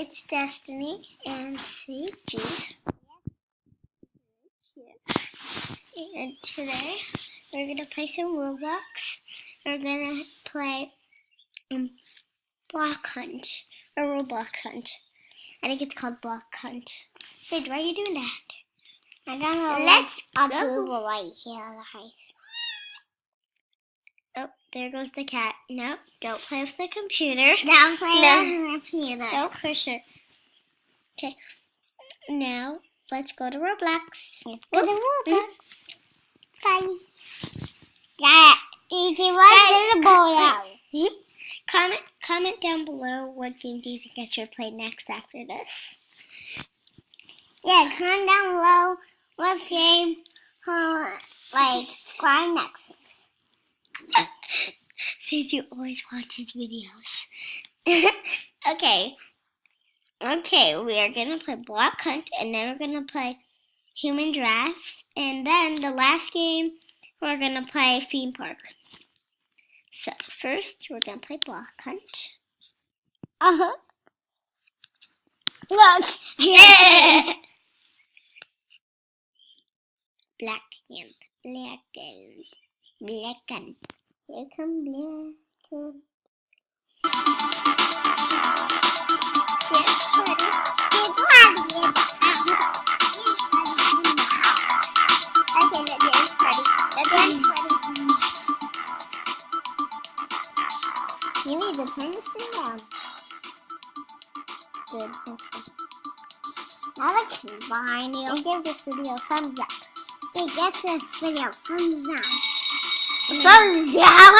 It's Destiny and CG. And today we're gonna play some Roblox. We're gonna play Block Hunt or Roblox Hunt. I think it's called Block Hunt. Sage, why are you doing that? I don't know. Let's go right here, guys. Oh, there goes the cat. No, don't play with the computer. Don't play with the computer. Don't push it. Okay. Now let's go to Roblox. Go to Roblox. Guys. Yeah. You can watch the ball out. Comment down below what game do you think I should play next after this. Yeah, comment down below what game subscribe next. Since you always watch his videos. Okay, we are gonna play Block Hunt, and then we're gonna play Human Draft, and then the last game we're gonna play Theme Park. So first we're gonna play Block Hunt. Look. Yes. Black Hand. Here come Black Hand. You need to turn this thing down. Good, thanks. Now let's combine you. And give this video a thumbs up. Hey, give this video a thumbs up. Thumbs down?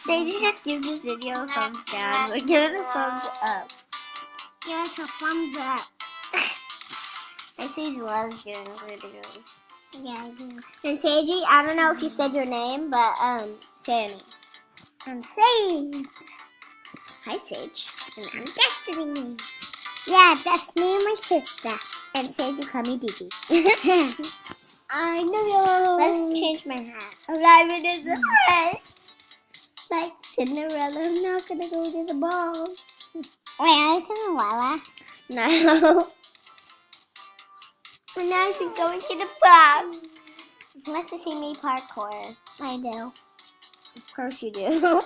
They just give this video a thumbs down, but give it a thumbs up. Give us a thumbs up. I Sage loves doing videos. Yeah, I do. And Sagey, I don't know if you said your name, but say your name. I'm Sage. Hi Sage. And I'm Destiny. Yeah, that's me and my sister. And Sage, you call me Didi. I know. Let's change my hat. Alive in the hat. Like Cinderella, I'm not gonna go to the ball. Wait, are you Cinderella? No. And now she's going to the ball. You must have seen me parkour. I do. Of course you do.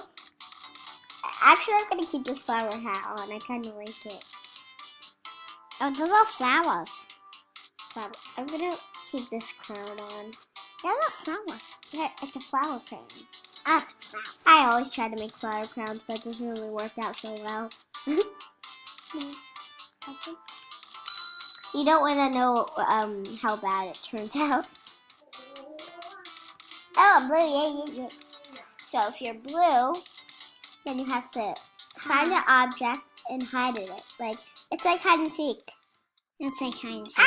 Actually, I'm gonna keep this flower hat on. I kind of like it. Oh, those are flowers. I'm gonna keep this crown on. They're not flowers. Yeah, it's a flower crown. Oh, it's a flower. I always try to make flower crowns, but it doesn't really work out so well. You don't want to know how bad it turns out. Oh, blue, yeah. So if you're blue, then you have to find an object and hide in it. Like, it's like hide and seek. It's like hide and seek.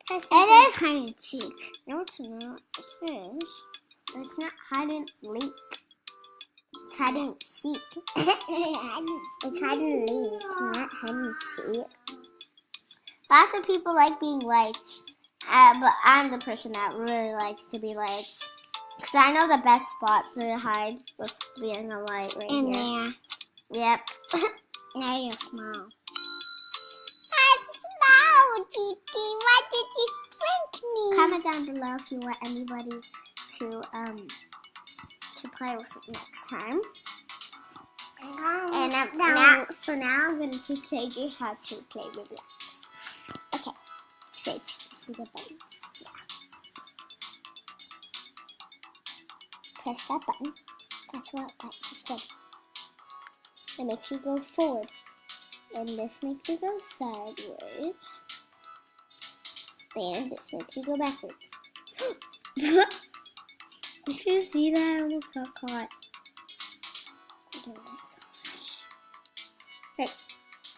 It is hide and seek. No, it's not. It is. It's not hide and leak. It's hide and seek. It's hide and leak, not hide and seek. Lots of people like being lights, but I'm the person that really likes to be lights. Because I know the best spot to hide with being a light right in here. there. Yep. Now you're small. I'm small, Titi. Why did you shrink me? Comment down below if you want anybody to play with it next time. And for now, I'm going to teach Sage how to play Roblox. Okay. Sage, see the button. Yeah. Press that button. Press that button. Press that. It makes you go forward. And this makes you go sideways. And this makes you go backwards. Did you see that? I almost got caught.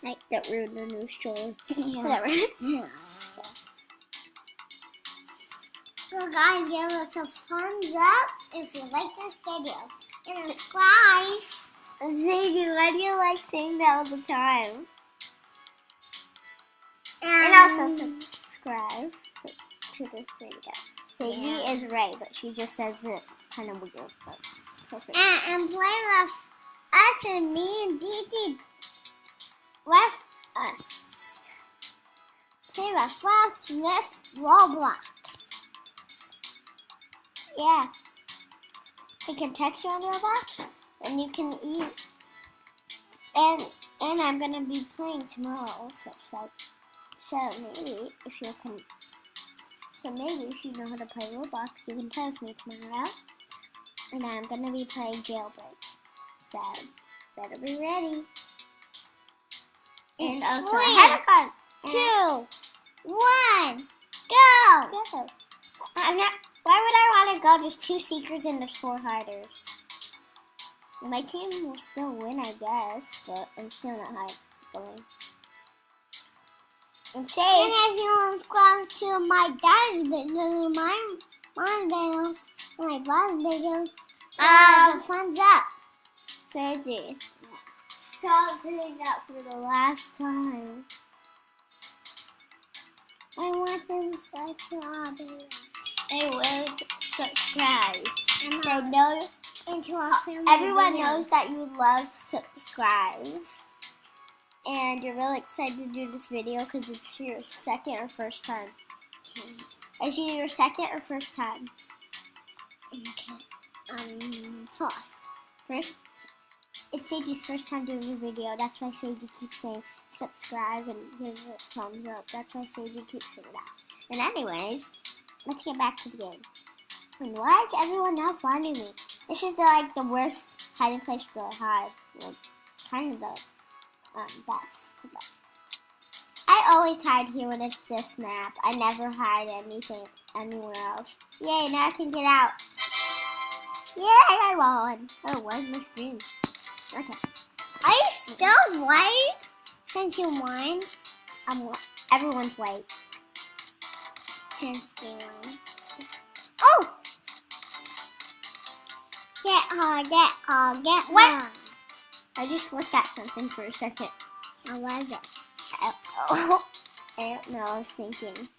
Right, don't ruin the new stroller. Yeah. Whatever. Yeah. So guys, give us a thumbs up if you like this video. And subscribe. Sadie, why do you like saying that all the time? And also subscribe to this video. Sadie is right, but she just says it kind of weird. But perfect. And play with us and me and Didi. Let's us. Taylor Swift with Roblox. Yeah. I can text you on Roblox, and you can eat. And I'm gonna be playing tomorrow also. So maybe if you know how to play Roblox, you can play with me tomorrow. And I'm gonna be playing Jailbreak. So better be ready. And also I had a card. 2, 1, go! Go. I'm not. Why would I want to go? There's 2 seekers and there's 4 hiders. My team will still win, I guess, but I'm still not going. I'm safe. And if you want to subscribe to my dad's video, my videos, and my brother's videos, some thumbs up. Sergi, stop doing that for the last time. I want them to subscribe to our videos. They will subscribe. And They know. into our family Everyone videos. knows that you love subscribes. And you're really excited to do this video because it's your second or first time. Is it your second or first time? Okay. First. First? It's Sadie's first time doing a video. That's why Sadie keeps saying subscribe and give it a thumbs up. That's why Sadie keeps saying that. And anyways, let's get back to the game. And why is everyone not finding me? This is the worst hiding place to hide. Well, kind of the best. But I always hide here when it's this map. I never hide anything anywhere else. Yay, now I can get out. Yeah, I got one. Oh, where's my screen? Okay. Are you still white since you won? Everyone's white. Since you won. Oh! Get What? one. I just looked at something for a second. What was it? Oh, I don't know. I was thinking.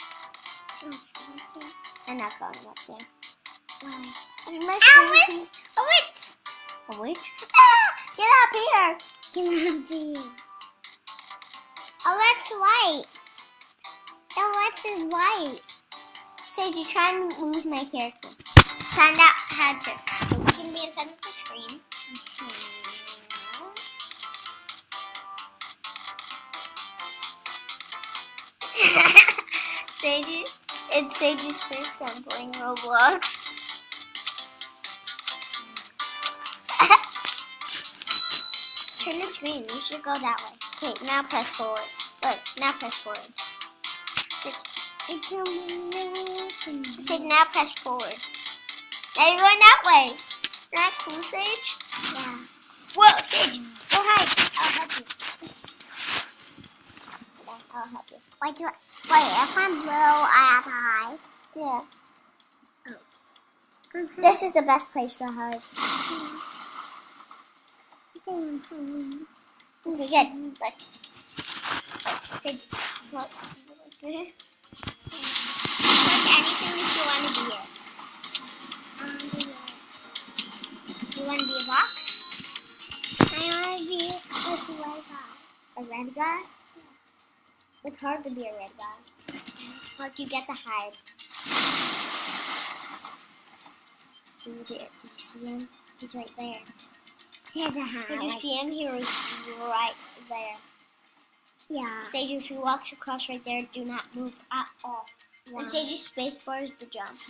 I'm not going up there. My screen, please. A witch! A witch? Ah, get up here! Can it be? A witch white. A witch is white. Sage, you try and lose my character. Find out how to. So we can be in front of the screen. It's Sage's first time playing Roblox. Turn the screen. You should go that way. Okay, now press forward. Look, now press forward. It's a minute. Sage, now press forward. Now you're going that way. Isn't that cool, Sage? Yeah. Whoa, Sage, go hide. I'll help you. I'll help you. Wait, if I'm blue, I have to hide. Yeah. Oh. This is the best place to hide. Okay, good. Look. Sage, look. Click anything if you want to be it. You want to be a box? I want to be a white guy. A red guy? It's hard to be a red guy. Look, you get to hide. Do you see him? He's right there. Here's a hat. Did you see him? He was right there. Yeah. Sage, if he walks across right there, do not move at all. Wow. And Sage's spacebar is the jump.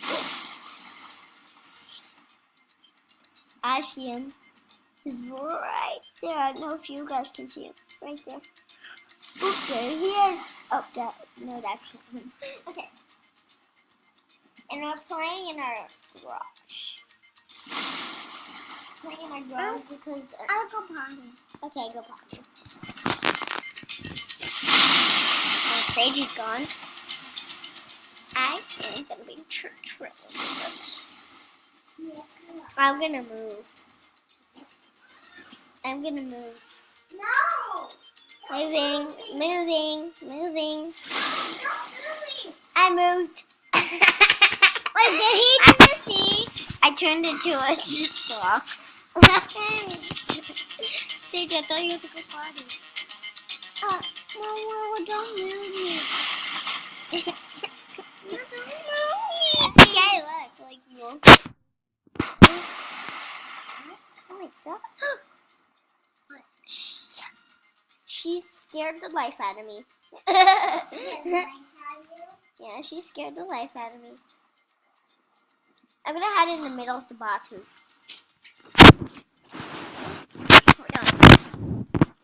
I see him. He's right there. I don't know if you guys can see him. Right there. Oop, there he is. Oh, no, that's not him. Okay. And we're playing in our garage. Playing in our garage because... I'll go potty. Okay, go potty. Oh, Sage is gone. I am going to be church for I'm going to move. I'm going to move. No! Moving. I moved. Wait, did he just see? I turned into a block. Sage, I thought you had to go potty. No, don't move me. No, don't move me. Okay, look, like you. Oh my god. She scared the life out of me. Yeah, she scared the life out of me. I'm gonna hide in the middle of the boxes. Hold on.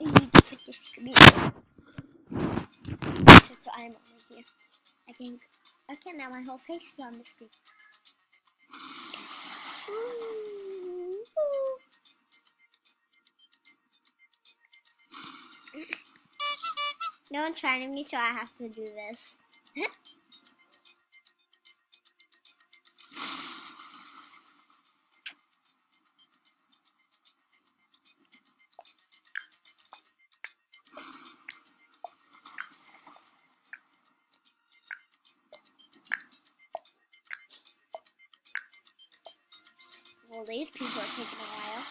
I need to put this screen. So I'm over here. Okay, now my whole face is on the screen. No one's trying me, so I have to do this. Well, these people are taking a while.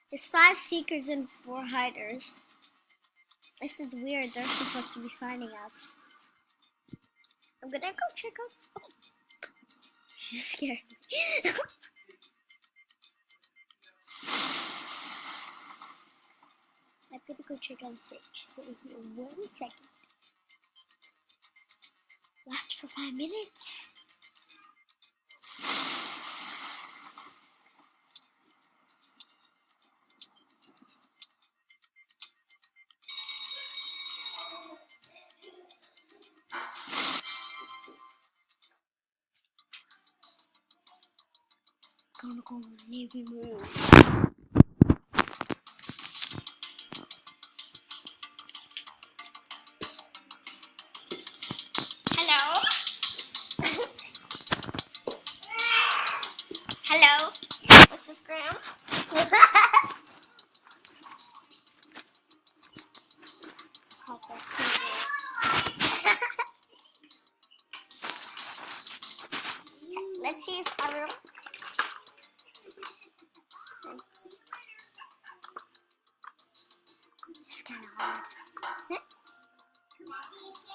There's 5 seekers and 4 hiders. This is weird. They're supposed to be finding us. I'm gonna go check out. Oh. She just scared me. I'm gonna go check on Sage. Stay here 1 second. Watch for 5 minutes. Gonna go in the living room. Hello? Hello? What's this, Graham? Let's see if I will. It's kind of hard.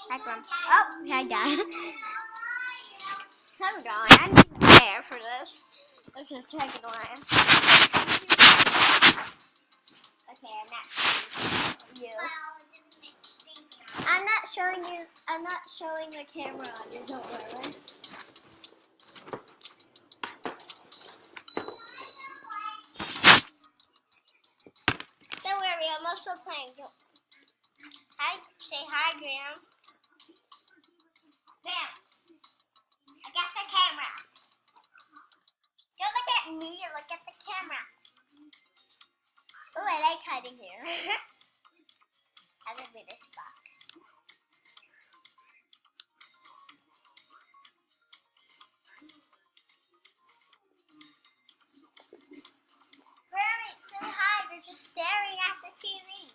Background. Oh, I died. Hold on, I'm not there for this. This is taking a while. Okay, I'm not showing you. I'm not showing the camera on you, don't worry. Don't worry, I'm also playing. Hi, say hi, Graham. Graham, I got the camera. Don't look at me, look at the camera. Oh, I like hiding here. I live in this box. Grammy, say hi, they're just staring at the TV.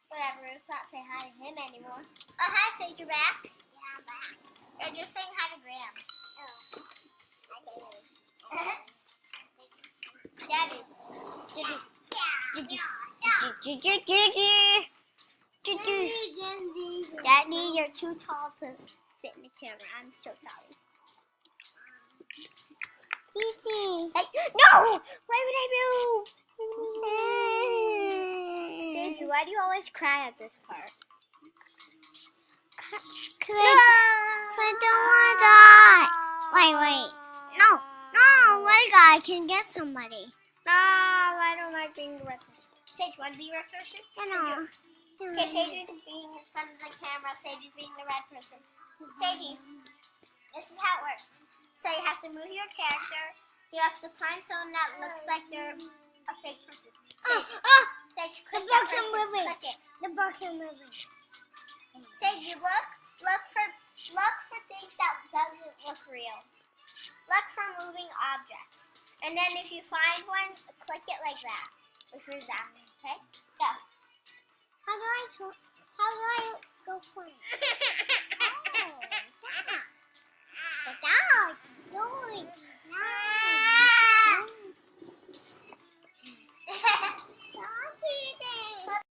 Whatever, let's not say hi to him anymore. Oh, hi, Sage, you're back? Yeah, I'm back. You're just saying hi to Graham. Oh. Daddy. Daddy, you're too tall to fit in the camera. I'm so sorry. Easy. No! Why would I move? Sadie, why do you always cry at this part? Cause I don't want to die. Wait. No, one guy can get somebody. No, I don't like being the red person. Sage, want to be red person? No. Okay, Sadie's being in front of the camera. Sadie's being the red person. Sadie, this is how it works. So you have to move your character. You have to find someone that looks like they're a fake person. Sage, click The that box are person. moving. Click it. The box are moving. Sage, you look for things that doesn't look real. Look for moving objects. And then if you find one, click it like that with your zapper, okay? Go. How do I go for it? The dog. No.